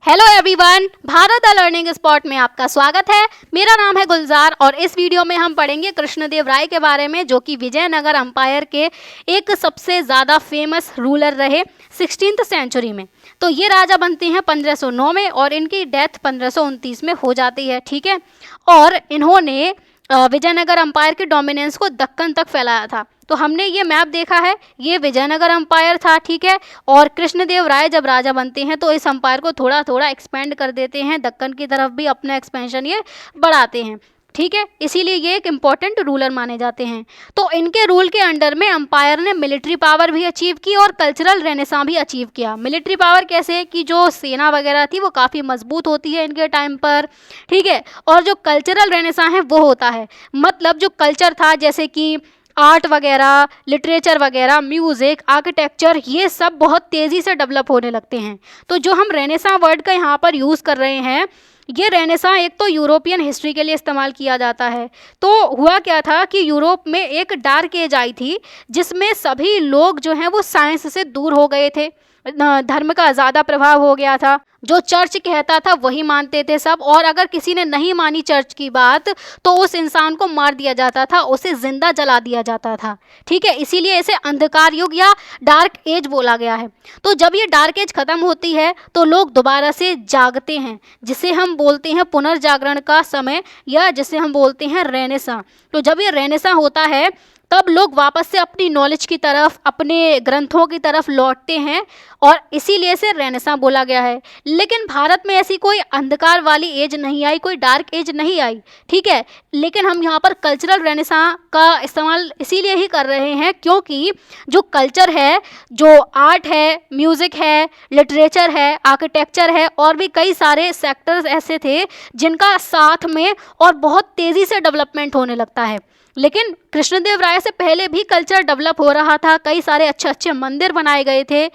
Hello everyone, Bharat the learning spot में आपका स्वागत है। मेरा नाम है गुलजार और इस वीडियो में हम पढ़ेंगे कृष्णदेव राय के बारे में, जो कि विजयनगर अंपायर के एक सबसे ज़्यादा फेमस रूलर रहे 16th सेंचुरी में। तो ये राजा बनते हैं 1509 में और इनकी डेथ 1529 में हो जाती है। ठीक है, और इन्होंने विजयनगर अंपायर के डोमिनेंस को दक्कन तक फैलाया था। तो हमने ये मैप देखा है, ये विजयनगर अंपायर था। ठीक है, और कृष्णदेव राय जब राजा बनते हैं तो इस अंपायर को थोड़ा थोड़ा एक्सपेंड कर देते हैं, दक्कन की तरफ भी अपना एक्सपेंशन ये बढ़ाते हैं। ठीक है, इसीलिए ये एक इम्पॉर्टेंट रूलर माने जाते हैं। तो इनके रूल के अंडर में अंपायर ने मिलिट्री पावर भी अचीव की और कल्चरल रेनेसां भी अचीव किया। मिलिट्री पावर कैसे कि जो सेना वगैरह थी वो काफ़ी मजबूत होती है इनके टाइम पर। ठीक है, और जो कल्चरल रेनेसां है वो होता है, मतलब जो कल्चर था जैसे कि आर्ट वगैरह, लिटरेचर वगैरह, म्यूज़िक, आर्किटेक्चर, ये सब बहुत तेज़ी से डेवलप होने लगते हैं। तो जो हम रेनेसां वर्ड का यहाँ पर यूज़ कर रहे हैं, ये रेनेसां एक तो यूरोपियन हिस्ट्री के लिए इस्तेमाल किया जाता है। तो हुआ क्या था कि यूरोप में एक डार्क एज आई थी जिसमें सभी लोग जो हैं वो साइंस से दूर हो गए थे, धर्म का ज़्यादा प्रभाव हो गया था, जो चर्च कहता था वही मानते थे सब, और अगर किसी ने नहीं मानी चर्च की बात तो उस इंसान को मार दिया जाता था, उसे जिंदा जला दिया जाता था। ठीक है, इसीलिए इसे अंधकार युग या डार्क एज बोला गया है। तो जब ये डार्क एज खत्म होती है तो लोग दोबारा से जागते हैं, जिसे हम बोलते हैं पुनर्जागरण का समय, या जिसे हम बोलते हैं रेनेसां। तो जब ये रेनेसां होता है तब लोग वापस से अपनी नॉलेज की तरफ, अपने ग्रंथों की तरफ लौटते हैं, और इसीलिए इसे रेनेसां बोला गया है। लेकिन भारत में ऐसी कोई अंधकार वाली एज नहीं आई, कोई डार्क एज नहीं आई। ठीक है, लेकिन हम यहाँ पर कल्चरल रेनेसां का इस्तेमाल इसीलिए ही कर रहे हैं क्योंकि जो कल्चर है, जो आर्ट है, म्यूज़िक है, लिटरेचर है, आर्किटेक्चर है, और भी कई सारे सेक्टर्स ऐसे थे जिनका साथ में और बहुत तेज़ी से डेवलपमेंट होने लगता है। लेकिन कृष्णदेव राय से पहले भी कल्चर डेवलप हो रहा था, कई सारे अच्छे अच्छे मंदिर बनाए गए थे।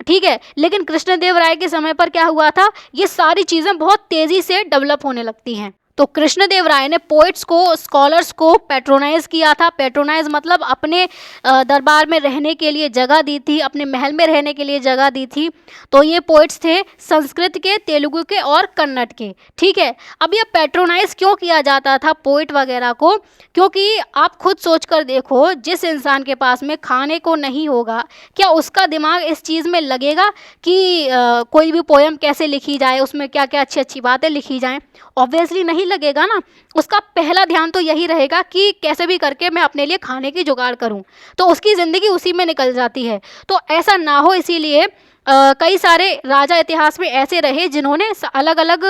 ठीक है, लेकिन कृष्णदेव राय के समय पर क्या हुआ था, ये सारी चीज़ें बहुत तेज़ी से डेवलप होने लगती हैं। तो कृष्णदेव राय ने पोइट्स को, स्कॉलर्स को पैट्रोनाइज किया था। पैट्रोनाइज मतलब अपने दरबार में रहने के लिए जगह दी थी, अपने महल में रहने के लिए जगह दी थी। तो ये पोइट्स थे संस्कृत के, तेलुगु के और कन्नड़ के। ठीक है, अब ये पैट्रोनाइज क्यों किया जाता था पोइट वगैरह को, क्योंकि आप खुद सोच कर देखो, जिस इंसान के पास में खाने को नहीं होगा, क्या उसका दिमाग इस चीज़ में लगेगा कि कोई भी पोएम कैसे लिखी जाए, उसमें क्या क्या अच्छी अच्छी बातें लिखी जाएँ? ऑब्वियसली नहीं लगेगा ना। उसका पहला ध्यान तो यही रहेगा कि कैसे भी करके मैं अपने लिए खाने की जुगाड़ करूं। तो उसकी ज़िंदगी उसी में निकल जाती है। तो ऐसा ना हो, इसीलिए कई सारे राजा इतिहास में ऐसे रहे जिन्होंने अलग अलग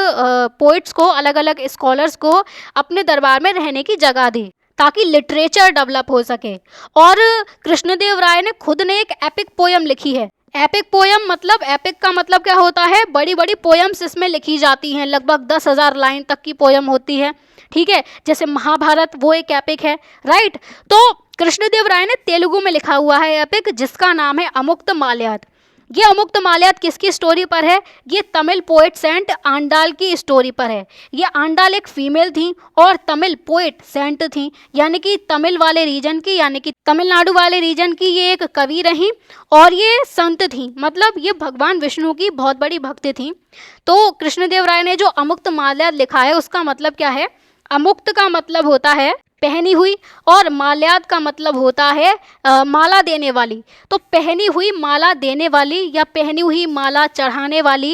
पोइट्स को, अलग अलग स्कॉलर्स को अपने दरबार में रहने की जगह दी ताकि लिटरेचर डेवलप हो सके। और कृष्णदेव राय ने खुद ने एक एपिक पोयम लिखी है। एपिक पोयम मतलब, एपिक का मतलब क्या होता है, बड़ी बड़ी पोयम्स इसमें लिखी जाती हैं, लगभग 10,000 लाइन तक की पोयम होती है। ठीक है, जैसे महाभारत वो एक एपिक है, राइट। तो कृष्णदेव राय ने तेलुगु में लिखा हुआ है एपिक, जिसका नाम है अमुक्त माल्याद। ये अमुक्त माल्याद किसकी स्टोरी पर है? ये तमिल पोएट सेंट आंडाल की स्टोरी पर है। ये आंडाल एक फीमेल थी और तमिल पोएट सेंट थी, यानी कि तमिल वाले रीजन की, यानी कि तमिलनाडु वाले रीजन की ये एक कवि रही और ये संत थी, मतलब ये भगवान विष्णु की बहुत बड़ी भक्त थी। तो कृष्णदेव राय ने जो अमुक्त माल्याद लिखा है उसका मतलब क्या है? अमुक्त का मतलब होता है पहनी हुई, और माल्याद का मतलब होता है माला देने वाली। तो पहनी हुई माला देने वाली या पहनी हुई माला चढ़ाने वाली,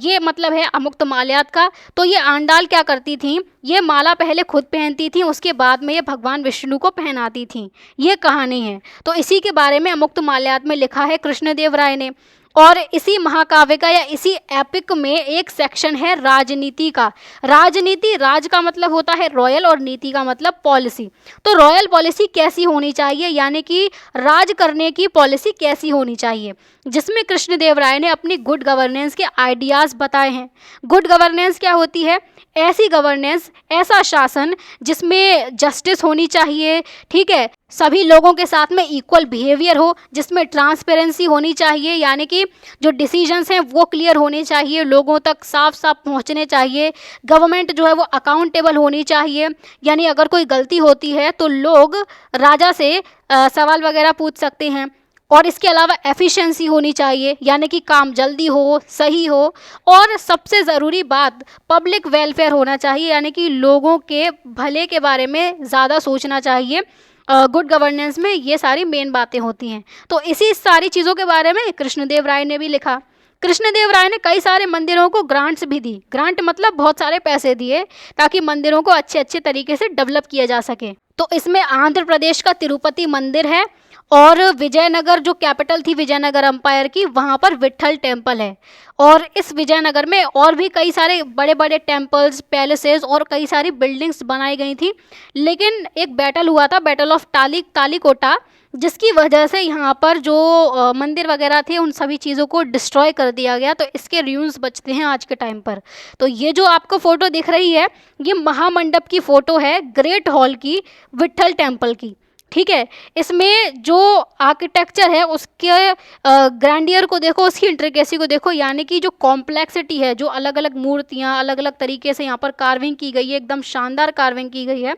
ये मतलब है अमुक्त माल्याद का। तो ये आंडाल क्या करती थी, ये माला पहले खुद पहनती थी, उसके बाद में ये भगवान विष्णु को पहनाती थी। ये कहानी है। तो इसी के बारे में अमुक्त माल्याद में लिखा है कृष्णदेव राय ने। और इसी महाकाव्य का या इसी एपिक में एक सेक्शन है राजनीति का। राजनीति, राज का मतलब होता है रॉयल और नीति का मतलब पॉलिसी। तो रॉयल पॉलिसी कैसी होनी चाहिए, यानी कि राज करने की पॉलिसी कैसी होनी चाहिए, जिसमें कृष्णदेव राय ने अपनी गुड गवर्नेंस के आइडियाज़ बताए हैं। गुड गवर्नेंस क्या होती है? ऐसी गवर्नेंस, ऐसा शासन जिसमें जस्टिस होनी चाहिए। ठीक है, सभी लोगों के साथ में इक्वल बिहेवियर हो, जिसमें ट्रांसपेरेंसी होनी चाहिए, यानी कि जो डिसीजंस हैं वो क्लियर होने चाहिए, लोगों तक साफ साफ पहुंचने चाहिए। गवर्नमेंट जो है वो अकाउंटेबल होनी चाहिए, यानी अगर कोई गलती होती है तो लोग राजा से सवाल वगैरह पूछ सकते हैं। और इसके अलावा एफिशिएंसी होनी चाहिए, यानी कि काम जल्दी हो, सही हो, और सबसे ज़रूरी बात पब्लिक वेलफेयर होना चाहिए, यानी कि लोगों के भले के बारे में ज़्यादा सोचना चाहिए। गुड गवर्नेंस में ये सारी मेन बातें होती हैं। तो इसी सारी चीज़ों के बारे में कृष्णदेव राय ने भी लिखा। कृष्णदेव राय ने कई सारे मंदिरों को ग्रांट्स भी दी। ग्रांट मतलब बहुत सारे पैसे दिए ताकि मंदिरों को अच्छे अच्छे तरीके से डेवलप किया जा सके। तो इसमें आंध्र प्रदेश का तिरुपति मंदिर है, और विजयनगर जो कैपिटल थी विजयनगर अंपायर की, वहाँ पर विट्ठल टेम्पल है। और इस विजयनगर में और भी कई सारे बड़े बड़े टेम्पल्स, पैलेसेस और कई सारी बिल्डिंग्स बनाई गई थी। लेकिन एक बैटल हुआ था, बैटल ऑफ तालीकोटा, जिसकी वजह से यहाँ पर जो मंदिर वगैरह थे उन सभी चीज़ों को डिस्ट्रॉय कर दिया गया। तो इसके रूइंस बचते हैं आज के टाइम पर। तो ये जो आपको फ़ोटो दिख रही है, ये महामंडप की फ़ोटो है, ग्रेट हॉल की, विट्ठल टेम्पल की। ठीक है, इसमें जो आर्किटेक्चर है उसके ग्रैंडियर को देखो, उसकी इंट्रिकेसी को देखो, यानी कि जो कॉम्प्लेक्सिटी है, जो अलग अलग मूर्तियाँ अलग अलग तरीके से यहाँ पर कार्विंग की गई है, एकदम शानदार कार्विंग की गई है।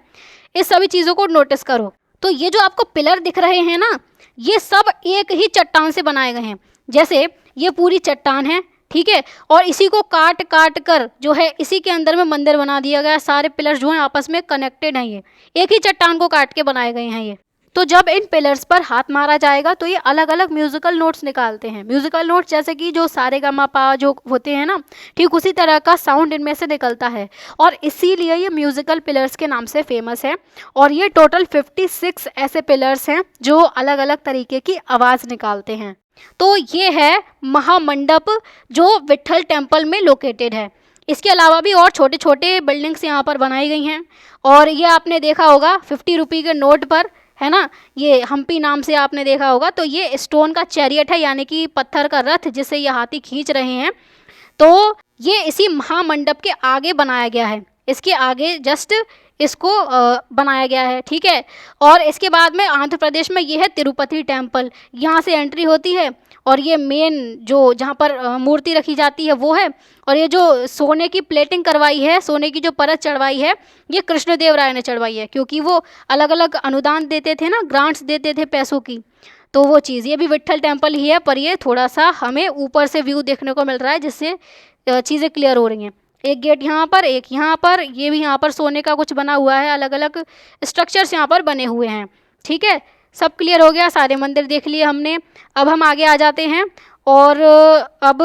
इस सभी चीज़ों को नोटिस करो। तो ये जो आपको पिलर दिख रहे हैं ना, ये सब एक ही चट्टान से बनाए गए हैं। जैसे ये पूरी चट्टान है, ठीक है, और इसी को काट काट कर जो है इसी के अंदर में मंदिर बना दिया गया। सारे पिलर्स जो हैं आपस में कनेक्टेड हैं, ये एक ही चट्टान को काट के बनाए गए हैं ये। तो जब इन पिलर्स पर हाथ मारा जाएगा तो ये अलग अलग म्यूजिकल नोट्स निकालते हैं। म्यूजिकल नोट्स जैसे कि जो सारेगामापा जो होते हैं ना, ठीक उसी तरह का साउंड इनमें से निकलता है, और इसीलिए ये म्यूजिकल पिलर्स के नाम से फेमस है। और ये टोटल 56 ऐसे पिलर्स हैं जो अलग अलग तरीके की आवाज़ निकालते हैं। तो ये है महामंडप जो विट्ठल टेम्पल में लोकेटेड है। इसके अलावा भी और छोटे छोटे बिल्डिंग्स यहाँ पर बनाई गई हैं। और ये आपने देखा होगा 50 रुपये के नोट पर, है ना, ये हम्पी नाम से आपने देखा होगा। तो ये स्टोन का चैरियट है, यानी कि पत्थर का रथ जिसे ये हाथी खींच रहे हैं। तो ये इसी महामंडप के आगे बनाया गया है, इसके आगे जस्ट इसको बनाया गया है, ठीक है। और इसके बाद में आंध्र प्रदेश में ये है तिरुपति टेम्पल, यहाँ से एंट्री होती है, और ये मेन जो जहाँ पर मूर्ति रखी जाती है वो है। और ये जो सोने की प्लेटिंग करवाई है, सोने की जो परत चढ़वाई है, ये कृष्णदेव राय ने चढ़वाई है, क्योंकि वो अलग अलग अनुदान देते थे ना, ग्रांट्स देते थे पैसों की। तो वो चीज़, ये भी विट्ठल टेम्पल ही है, पर ये थोड़ा सा हमें ऊपर से व्यू देखने को मिल रहा है, जिससे चीज़ें क्लियर हो रही हैं। एक गेट यहाँ पर, एक यहाँ पर, ये भी यहाँ पर सोने का कुछ बना हुआ है, अलग अलग स्ट्रक्चर्स यहाँ पर बने हुए हैं, ठीक है। सब क्लियर हो गया, सारे मंदिर देख लिए हमने। अब हम आगे आ जाते हैं और अब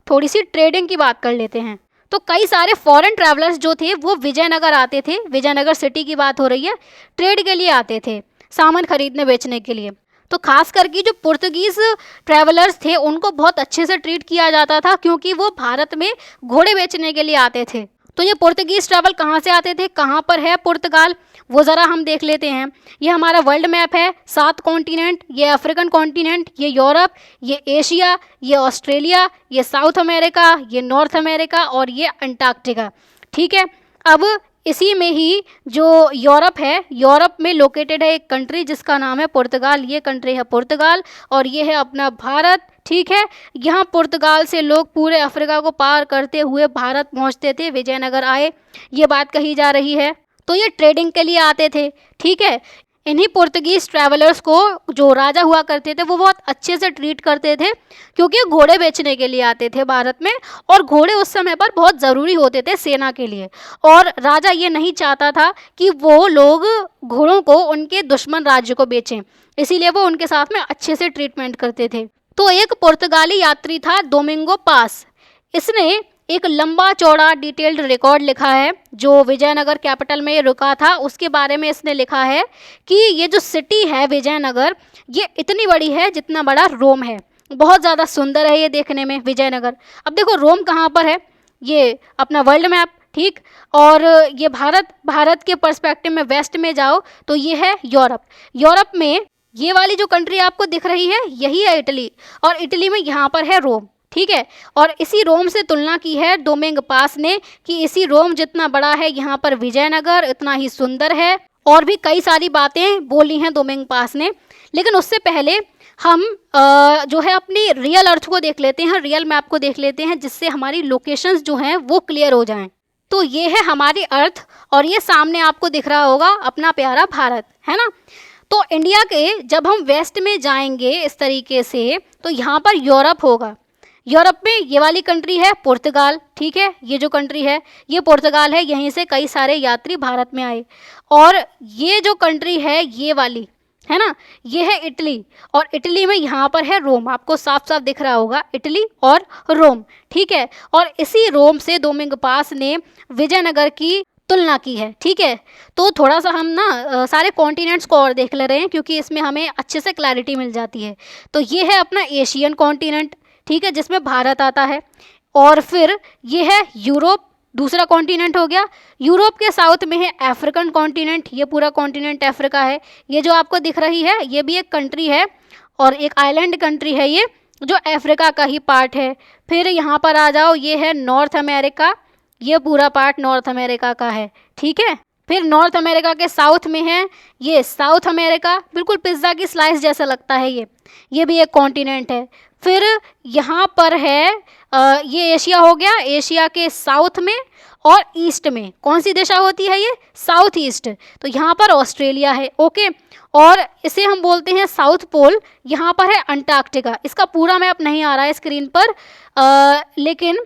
थोड़ी सी ट्रेडिंग की बात कर लेते हैं। तो कई सारे फॉरेन ट्रैवलर्स जो थे वो विजयनगर आते थे, विजयनगर सिटी की बात हो रही है, ट्रेड के लिए आते थे, सामान खरीदने बेचने के लिए। तो खास करके जो पुर्तगीज़ ट्रैवलर्स थे उनको बहुत अच्छे से ट्रीट किया जाता था, क्योंकि वो भारत में घोड़े बेचने के लिए आते थे। तो ये पुर्तगीज़ ट्रैवल कहाँ से आते थे, कहाँ पर है पुर्तगाल, वो ज़रा हम देख लेते हैं। ये हमारा वर्ल्ड मैप है, 7 कॉन्टिनेंट, ये अफ्रीकन कॉन्टिनेंट, ये यूरोप, ये एशिया, ये ऑस्ट्रेलिया, ये साउथ अमेरिका, ये नॉर्थ अमेरिका और ये अंटार्कटिका, ठीक है। अब इसी में ही जो यूरोप है, यूरोप में लोकेटेड है एक कंट्री जिसका नाम है पुर्तगाल। ये कंट्री है पुर्तगाल, और ये है अपना भारत, ठीक है। यहाँ पुर्तगाल से लोग पूरे अफ्रीका को पार करते हुए भारत पहुँचते थे, विजयनगर आए, ये बात कही जा रही है। तो ये ट्रेडिंग के लिए आते थे, ठीक है। इन्हीं पुर्तगीज़ ट्रैवलर्स को जो राजा हुआ करते थे वो बहुत अच्छे से ट्रीट करते थे, क्योंकि घोड़े बेचने के लिए आते थे भारत में, और घोड़े उस समय पर बहुत ज़रूरी होते थे सेना के लिए। और राजा ये नहीं चाहता था कि वो लोग घोड़ों को उनके दुश्मन राज्य को बेचें, इसीलिए वो उनके साथ में अच्छे से ट्रीटमेंट करते थे। तो एक पुर्तगाली यात्री था डोमिंगो पास, इसने एक लंबा चौड़ा डिटेल्ड रिकॉर्ड लिखा है। जो विजयनगर कैपिटल में ये रुका था उसके बारे में इसने लिखा है कि ये जो सिटी है विजयनगर, ये इतनी बड़ी है जितना बड़ा रोम है। बहुत ज़्यादा सुंदर है ये देखने में विजयनगर। अब देखो रोम कहाँ पर है, ये अपना वर्ल्ड मैप, ठीक। और ये भारत के पर्सपेक्टिव में वेस्ट में जाओ तो ये है यूरोप। यूरोप में ये वाली जो कंट्री आपको दिख रही है यही है इटली, और इटली में यहाँ पर है रोम, ठीक है। और इसी रोम से तुलना की है डोमिंग पास ने कि इसी रोम जितना बड़ा है यहाँ पर विजयनगर उतना ही सुंदर है, और भी कई सारी बातें बोली हैं डोमिंग पास ने। लेकिन उससे पहले हम जो है अपनी रियल अर्थ को देख लेते हैं, रियल मैप को देख लेते हैं, जिससे हमारी लोकेशंस जो हैं वो क्लियर हो जाएं। तो ये है हमारी अर्थ, और ये सामने आपको दिख रहा होगा अपना प्यारा भारत, है ना। तो इंडिया के जब हम वेस्ट में जाएंगे इस तरीके से, तो यहाँ पर यूरोप होगा। यूरोप में ये वाली कंट्री है पुर्तगाल, ठीक है, ये जो कंट्री है ये पुर्तगाल है, यहीं से कई सारे यात्री भारत में आए। और ये जो कंट्री है ये वाली है ना, ये है इटली, और इटली में यहाँ पर है रोम, आपको साफ साफ दिख रहा होगा इटली और रोम, ठीक है। और इसी रोम से दोमिंग पास ने विजयनगर की तुलना की है, ठीक है। तो थोड़ा सा हम ना सारे कॉन्टिनेंट्स को और देख ले रहे हैं, क्योंकि इसमें हमें अच्छे से क्लैरिटी मिल जाती है। तो ये है अपना एशियन कॉन्टिनेंट, ठीक है, जिसमें भारत आता है। और फिर ये है यूरोप, दूसरा कॉन्टिनेंट हो गया। यूरोप के साउथ में है अफ्रीकन कॉन्टिनेंट, ये पूरा कॉन्टिनेंट अफ्रीका है। ये जो आपको दिख रही है ये भी एक कंट्री है, और एक आइलैंड कंट्री है ये, जो अफ्रीका का ही पार्ट है। फिर यहाँ पर आ जाओ, ये है नॉर्थ अमेरिका, ये पूरा पार्ट नॉर्थ अमेरिका का है, ठीक है। फिर नॉर्थ अमेरिका के साउथ में है ये साउथ अमेरिका, बिल्कुल पिज्ज़ा की स्लाइस जैसा लगता है ये भी एक कॉन्टिनेंट है। फिर यहाँ पर है ये एशिया हो गया, एशिया के साउथ में और ईस्ट में कौन सी दिशा होती है ये, साउथ ईस्ट, तो यहाँ पर ऑस्ट्रेलिया है, ओके। और इसे हम बोलते हैं साउथ पोल, यहाँ पर है अंटार्कटिका। इसका पूरा मैप नहीं आ रहा है स्क्रीन पर, लेकिन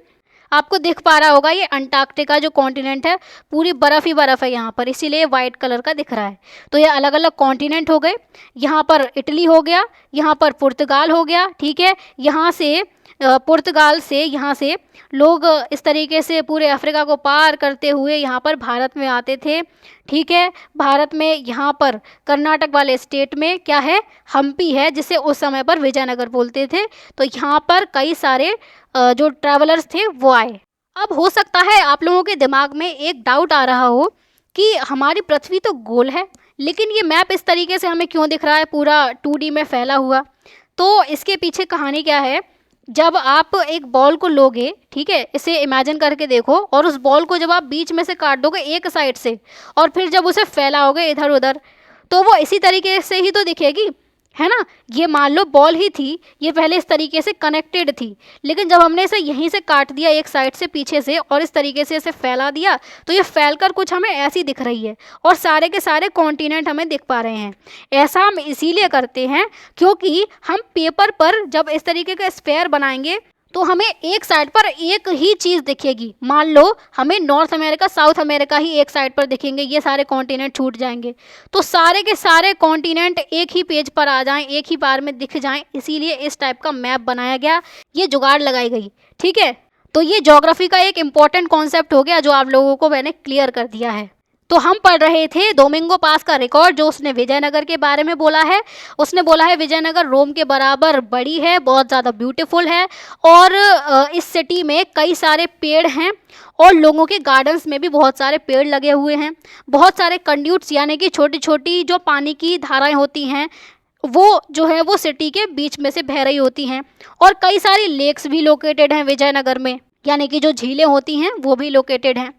आपको दिख पा रहा होगा ये अंटार्कटिका जो कॉन्टिनेंट है, पूरी बर्फ़ ही बर्फ़ है यहाँ पर, इसीलिए वाइट कलर का दिख रहा है। तो ये अलग अलग कॉन्टिनेंट हो गए। यहाँ पर इटली हो गया, यहाँ पर पुर्तगाल हो गया, ठीक है। यहाँ से पुर्तगाल से यहाँ से लोग इस तरीके से पूरे अफ्रीका को पार करते हुए यहाँ पर भारत में आते थे, ठीक है। भारत में यहाँ पर कर्नाटक वाले स्टेट में क्या है, हम्पी है, जिसे उस समय पर विजयनगर बोलते थे। तो यहाँ पर कई सारे जो ट्रैवलर्स थे वो आए। अब हो सकता है आप लोगों के दिमाग में एक डाउट आ रहा हो कि हमारी पृथ्वी तो गोल है, लेकिन ये मैप इस तरीके से हमें क्यों दिख रहा है, पूरा 2D में फैला हुआ। तो इसके पीछे कहानी क्या है, जब आप एक बॉल को लोगे, ठीक है, इसे इमेजिन करके देखो, और उस बॉल को जब आप बीच में से काट दोगे एक साइड से, और फिर जब उसे फैलाओगे इधर उधर, तो वो इसी तरीके से ही तो दिखेगी, है ना। ये मान लो बॉल ही थी, ये पहले इस तरीके से कनेक्टेड थी, लेकिन जब हमने इसे यहीं से काट दिया एक साइड से पीछे से और इस तरीके से इसे फैला दिया, तो ये फैलकर कुछ हमें ऐसी दिख रही है, और सारे के सारे कॉन्टिनेंट हमें दिख पा रहे हैं। ऐसा हम इसीलिए करते हैं क्योंकि हम पेपर पर जब इस तरीके का स्फेयर बनाएंगे तो हमें एक साइड पर एक ही चीज़ दिखेगी। मान लो हमें नॉर्थ अमेरिका साउथ अमेरिका ही एक साइड पर दिखेंगे, ये सारे कॉन्टिनेंट छूट जाएंगे। तो सारे के सारे कॉन्टिनेंट एक ही पेज पर आ जाएं, एक ही बार में दिख जाएं, इसीलिए इस टाइप का मैप बनाया गया, ये जुगाड़ लगाई गई, ठीक है। तो ये ज्योग्राफी का एक इम्पॉर्टेंट कॉन्सेप्ट हो गया जो आप लोगों को मैंने क्लियर कर दिया है। तो हम पढ़ रहे थे दोमिंगो पास का रिकॉर्ड, जो उसने विजयनगर के बारे में बोला है। उसने बोला है विजयनगर रोम के बराबर बड़ी है, बहुत ज़्यादा ब्यूटीफुल है, और इस सिटी में कई सारे पेड़ हैं, और लोगों के गार्डन्स में भी बहुत सारे पेड़ लगे हुए हैं। बहुत सारे कंड्यूट्स यानी कि छोटी छोटी जो पानी की धाराएं होती हैं वो जो है वो सिटी के बीच में से बह रही होती हैं, और कई सारी लेक्स भी लोकेटेड हैं विजयनगर में, यानी कि जो झीलें होती हैं वो भी लोकेटेड हैं।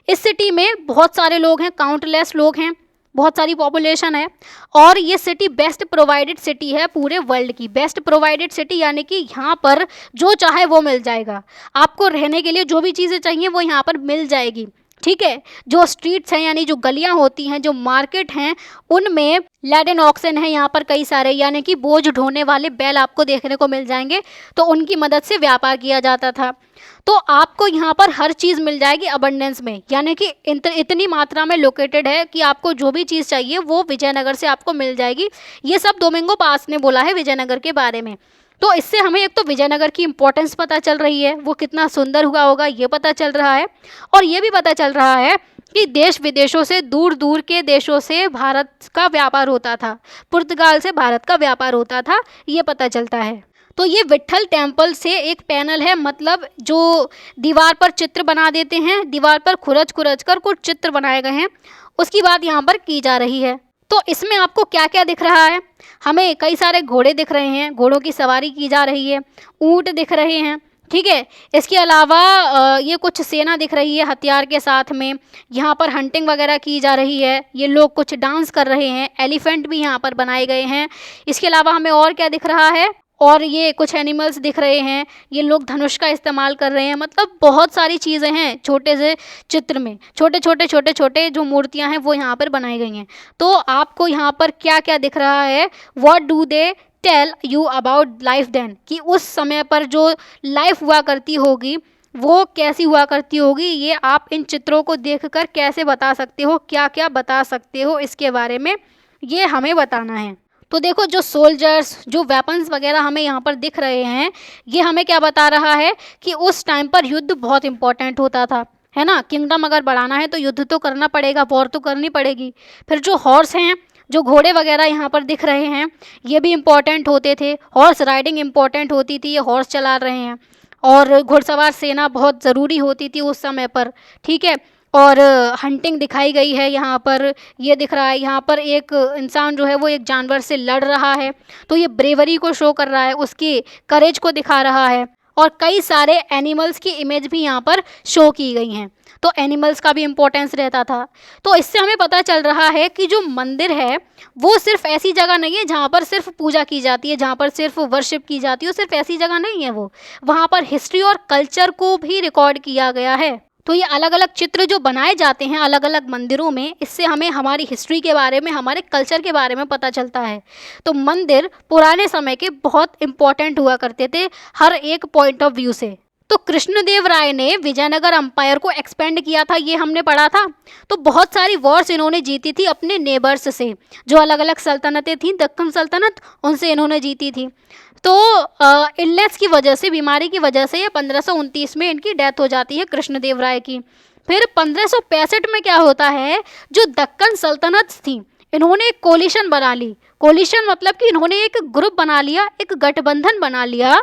इस सिटी में बहुत सारे लोग हैं, काउंटलेस लोग हैं, बहुत सारी पॉपुलेशन है, और ये सिटी बेस्ट प्रोवाइडेड सिटी है पूरे वर्ल्ड की। बेस्ट प्रोवाइडेड सिटी यानी कि यहाँ पर जो चाहे वो मिल जाएगा, आपको रहने के लिए जो भी चीज़ें चाहिए वो यहाँ पर मिल जाएगी, ठीक है। जो स्ट्रीट्स हैं यानी जो गलियां होती हैं, जो मार्केट हैं, उनमें लैडन ऑक्सन है यहाँ पर कई सारे, यानी कि बोझ ढोने वाले बैल आपको देखने को मिल जाएंगे, तो उनकी मदद से व्यापार किया जाता था। तो आपको यहाँ पर हर चीज़ मिल जाएगी अबंडेंस में, यानी कि इतनी मात्रा में लोकेटेड है कि आपको जो भी चीज़ चाहिए वो विजयनगर से आपको मिल जाएगी। ये सब दोमिंगो पास ने बोला है विजयनगर के बारे में। तो इससे हमें एक तो विजयनगर की इम्पोर्टेंस पता चल रही है, वो कितना सुंदर हुआ होगा ये पता चल रहा है, और ये भी पता चल रहा है कि देश विदेशों से, दूर दूर के देशों से भारत का व्यापार होता था, पुर्तगाल से भारत का व्यापार होता था, ये पता चलता है। तो ये विट्ठल टेम्पल से एक पैनल है, मतलब जो दीवार पर चित्र बना देते हैं, दीवार पर खुरच खुरच कर कुछ चित्र बनाए गए हैं, उसकी बात यहाँ पर की जा रही है। तो इसमें आपको क्या क्या दिख रहा है, हमें कई सारे घोड़े दिख रहे हैं, घोड़ों की सवारी की जा रही है, ऊँट दिख रहे हैं, ठीक है। इसके अलावा ये कुछ सेना दिख रही है हथियार के साथ में, यहाँ पर हंटिंग वगैरह की जा रही है, ये लोग कुछ डांस कर रहे हैं, एलिफेंट भी यहाँ पर बनाए गए हैं। इसके अलावा हमें और क्या दिख रहा है, और ये कुछ एनिमल्स दिख रहे हैं, ये लोग धनुष का इस्तेमाल कर रहे हैं। मतलब बहुत सारी चीज़ें हैं छोटे से चित्र में, छोटे छोटे जो मूर्तियां हैं वो यहाँ पर बनाई गई हैं। तो आपको यहाँ पर क्या क्या दिख रहा है, what do they tell you about life then, कि उस समय पर जो लाइफ हुआ करती होगी वो कैसी हुआ करती होगी, ये आप इन चित्रों को देखकर कैसे बता सकते हो, क्या क्या बता सकते हो इसके बारे में, ये हमें बताना है। तो देखो, जो सोल्जर्स, जो वेपन्स वगैरह हमें यहाँ पर दिख रहे हैं, ये हमें क्या बता रहा है कि उस टाइम पर युद्ध बहुत इंपॉर्टेंट होता था, है ना। किंगडम अगर बढ़ाना है तो युद्ध तो करना पड़ेगा, वॉर तो करनी पड़ेगी। फिर जो हॉर्स हैं, जो घोड़े वगैरह यहाँ पर दिख रहे हैं, ये भी इम्पॉर्टेंट होते थे। हॉर्स राइडिंग इम्पॉर्टेंट होती थी, ये हॉर्स चला रहे हैं। और घुड़सवार सेना बहुत ज़रूरी होती थी उस समय पर, ठीक है। और हंटिंग दिखाई गई है यहाँ पर, ये दिख रहा है यहाँ पर एक इंसान जो है वो एक जानवर से लड़ रहा है, तो ये ब्रेवरी को शो कर रहा है, उसकी करेज को दिखा रहा है। और कई सारे एनिमल्स की इमेज भी यहाँ पर शो की गई हैं, तो एनिमल्स का भी इम्पोर्टेंस रहता था। तो इससे हमें पता चल रहा है कि जो मंदिर है वो सिर्फ ऐसी जगह नहीं है जहाँ पर सिर्फ पूजा की जाती है, जहाँ पर सिर्फ वर्शिप की जाती है, सिर्फ ऐसी जगह नहीं है वो, वहाँ पर हिस्ट्री और कल्चर को भी रिकॉर्ड किया गया है। तो ये अलग अलग चित्र जो बनाए जाते हैं अलग अलग मंदिरों में, इससे हमें हमारी हिस्ट्री के बारे में, हमारे कल्चर के बारे में पता चलता है। तो मंदिर पुराने समय के बहुत इम्पोर्टेंट हुआ करते थे हर एक पॉइंट ऑफ व्यू से। तो कृष्णदेव राय ने विजयनगर अंपायर को एक्सपेंड किया था, ये हमने पढ़ा था। तो बहुत सारी वॉर्स इन्होंने जीती थी अपने नेबर्स से, जो अलग अलग सल्तनतें थीं, दक्कन सल्तनत, उनसे इन्होंने जीती थी। तो इलनेस की वजह से, बीमारी की वजह से, ये 1529 में इनकी डेथ हो जाती है कृष्णदेव राय की। फिर 1565 में क्या होता है, जो दक्कन सल्तनत थी इन्होंने एक कोलिशन बना ली। कोलिशन मतलब कि इन्होंने एक ग्रुप बना लिया, एक गठबंधन बना लिया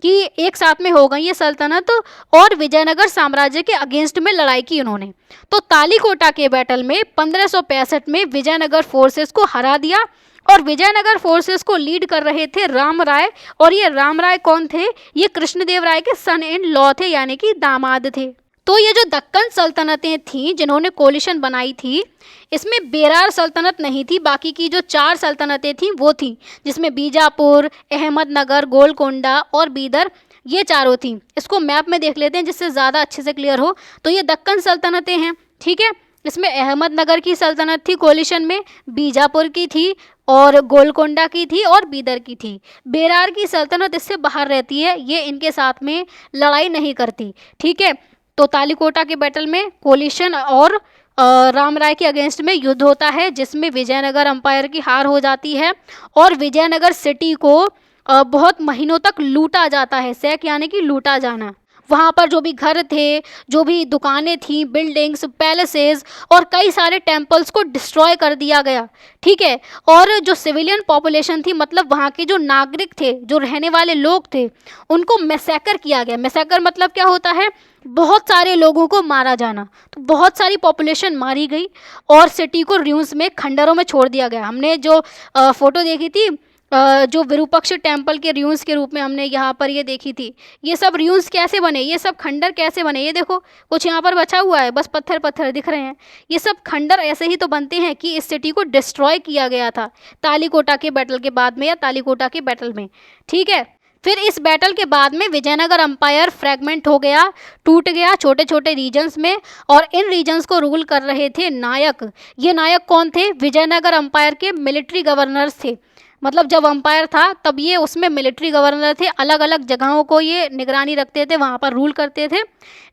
कि एक साथ में हो गई ये सल्तनत, और विजयनगर साम्राज्य के अगेंस्ट में लड़ाई की उन्होंने। तो तालीकोटा के बैटल में 1565 में विजयनगर फोर्सेस को हरा दिया, और विजयनगर फोर्सेस को लीड कर रहे थे राम राय। और ये राम राय कौन थे, ये कृष्णदेव राय के सन इन लॉ थे, यानी कि दामाद थे। तो ये जो दक्कन सल्तनतें थीं जिन्होंने कोलिशन बनाई थी, इसमें बेरार सल्तनत नहीं थी, बाकी की जो 4 सल्तनतें थीं वो थीं, जिसमें बीजापुर, अहमदनगर, गोलकोंडा और बीदर, ये चारों थीं। इसको मैप में देख लेते हैं जिससे ज़्यादा अच्छे से क्लियर हो। तो ये दक्कन सल्तनतें हैं, ठीक है। इसमें अहमदनगर की सल्तनत थी कोलिशन में, बीजापुर की थी, और गोलकोंडा की थी, और बीदर की थी। बेरार की सल्तनत इससे बाहर रहती है, ये इनके साथ में लड़ाई नहीं करती, ठीक है। तो तालीकोटा के बैटल में कोलिशन और राम राय के अगेंस्ट में युद्ध होता है, जिसमें विजयनगर अंपायर की हार हो जाती है, और विजयनगर सिटी को बहुत महीनों तक लूटा जाता है। सैक यानी कि लूटा जाना। वहाँ पर जो भी घर थे, जो भी दुकानें थीं, बिल्डिंग्स, पैलेसेस और कई सारे टेम्पल्स को डिस्ट्रॉय कर दिया गया, ठीक है। और जो सिविलियन पॉपुलेशन थी, मतलब वहाँ के जो नागरिक थे, जो रहने वाले लोग थे, उनको मैसेकर किया गया। मैसेकर मतलब क्या होता है, बहुत सारे लोगों को मारा जाना। तो बहुत सारी पॉपुलेशन मारी गई और सिटी को र्यून्स में, खंडरों में छोड़ दिया गया। हमने जो फोटो देखी थी, जो विरूपक्ष टेम्पल के र्यून्स के रूप में हमने यहाँ पर ये देखी थी। ये सब र्यून्स कैसे बने, ये सब खंडर कैसे बने, ये देखो कुछ यहाँ पर बचा हुआ है, बस पत्थर पत्थर दिख रहे हैं। ये सब खंडर ऐसे ही तो बनते हैं कि इस सिटी को डिस्ट्रॉय किया गया था तालीकोटा के बैटल के बाद में, या तालीकोटा के बैटल में, ठीक है। फिर इस बैटल के बाद में विजयनगर अंपायर फ्रैगमेंट हो गया, टूट गया छोटे छोटे रीजन्स में, और इन रीजन्स को रूल कर रहे थे नायक। ये नायक कौन थे, विजयनगर अंपायर के मिलिट्री गवर्नर्स थे। मतलब जब अंपायर था तब ये उसमें मिलिट्री गवर्नर थे, अलग अलग जगहों को ये निगरानी रखते थे, वहाँ पर रूल करते थे।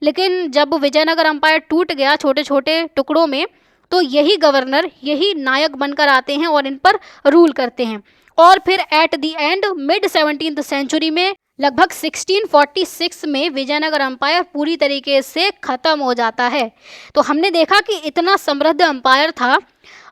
लेकिन जब विजयनगर अंपायर टूट गया छोटे छोटे टुकड़ों में, तो यही गवर्नर, यही नायक बनकर आते हैं और इन पर रूल करते हैं। और फिर at the end mid 17th century में, लगभग 1646 में विजयनगर अंपायर पूरी तरीके से ख़त्म हो जाता है। तो हमने देखा कि इतना समृद्ध अंपायर था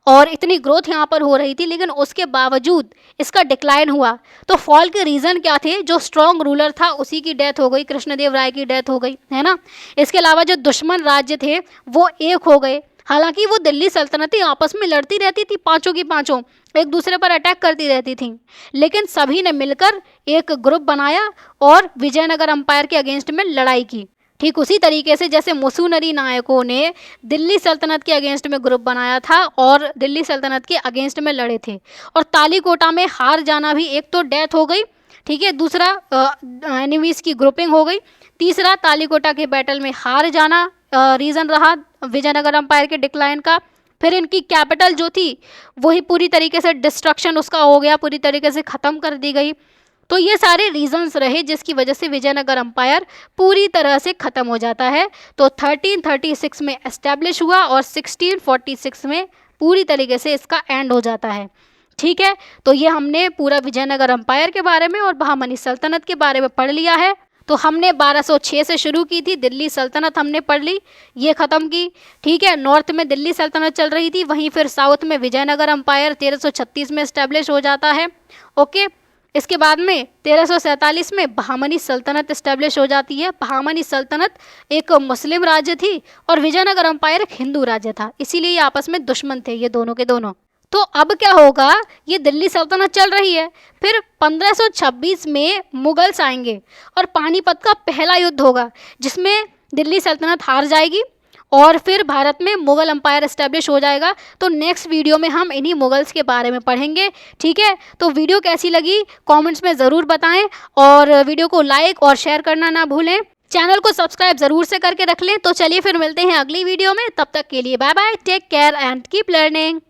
और इतनी ग्रोथ यहाँ पर हो रही थी, लेकिन उसके बावजूद इसका डिक्लाइन हुआ। तो फॉल के रीज़न क्या थे, जो स्ट्रॉन्ग रूलर था उसी की डेथ हो गई, कृष्णदेव राय की डेथ हो गई, है ना। इसके अलावा जो दुश्मन राज्य थे वो एक हो गए। हालांकि वो दिल्ली सल्तनतें आपस में लड़ती रहती थी, पांचों की पांचों एक दूसरे पर अटैक करती रहती थी, लेकिन सभी ने मिलकर एक ग्रुप बनाया और विजयनगर अंपायर के अगेंस्ट में लड़ाई की। ठीक उसी तरीके से जैसे मुसुनरी नायकों ने दिल्ली सल्तनत के अगेंस्ट में ग्रुप बनाया था और दिल्ली सल्तनत के अगेंस्ट में लड़े थे। और तालीकोटा में हार जाना भी, एक तो डेथ हो गई, ठीक है। दूसरा एनिमीज की ग्रुपिंग हो गई। तीसरा तालीकोटा के बैटल में हार जाना रीज़न रहा विजयनगर एम्पायर के डिक्लाइन का। फिर इनकी कैपिटल जो थी वही पूरी तरीके से डिस्ट्रक्शन उसका हो गया, पूरी तरीके से ख़त्म कर दी गई। तो ये सारे रीजंस रहे जिसकी वजह से विजयनगर एम्पायर पूरी तरह से ख़त्म हो जाता है। तो 1336 में एस्टेब्लिश हुआ और 1646 में पूरी तरीके से इसका एंड हो जाता है। ठीक है, तो ये हमने पूरा विजयनगर एम्पायर के बारे में और बहामनी सल्तनत के बारे में पढ़ लिया है। तो हमने 1206 से शुरू की थी, दिल्ली सल्तनत हमने पढ़ ली, ये ख़त्म की। ठीक है, नॉर्थ में दिल्ली सल्तनत चल रही थी, वहीं फिर साउथ में विजयनगर एम्पायर 1336 में इस्टेब्लिश हो जाता है। ओके, इसके बाद में 1347 में बहामनी सल्तनत इस्टेब्लिश हो जाती है। बहामनी सल्तनत एक मुस्लिम राज्य थी और विजयनगर एम्पायर एक हिंदू राज्य था, इसीलिए ये आपस में दुश्मन थे ये दोनों के दोनों। तो अब क्या होगा, ये दिल्ली सल्तनत चल रही है, फिर 1526 में मुगल्स आएंगे और पानीपत का पहला युद्ध होगा जिसमें दिल्ली सल्तनत हार जाएगी और फिर भारत में मुगल एम्पायर एस्टेब्लिश हो जाएगा। तो नेक्स्ट वीडियो में हम इन्हीं मुगल्स के बारे में पढ़ेंगे। ठीक है, तो वीडियो कैसी लगी कमेंट्स में ज़रूर बताएं और वीडियो को लाइक और शेयर करना ना भूलें। चैनल को सब्सक्राइब ज़रूर से करके रख लें। तो चलिए फिर मिलते हैं अगली वीडियो में, तब तक के लिए bye bye, take care and keep learning.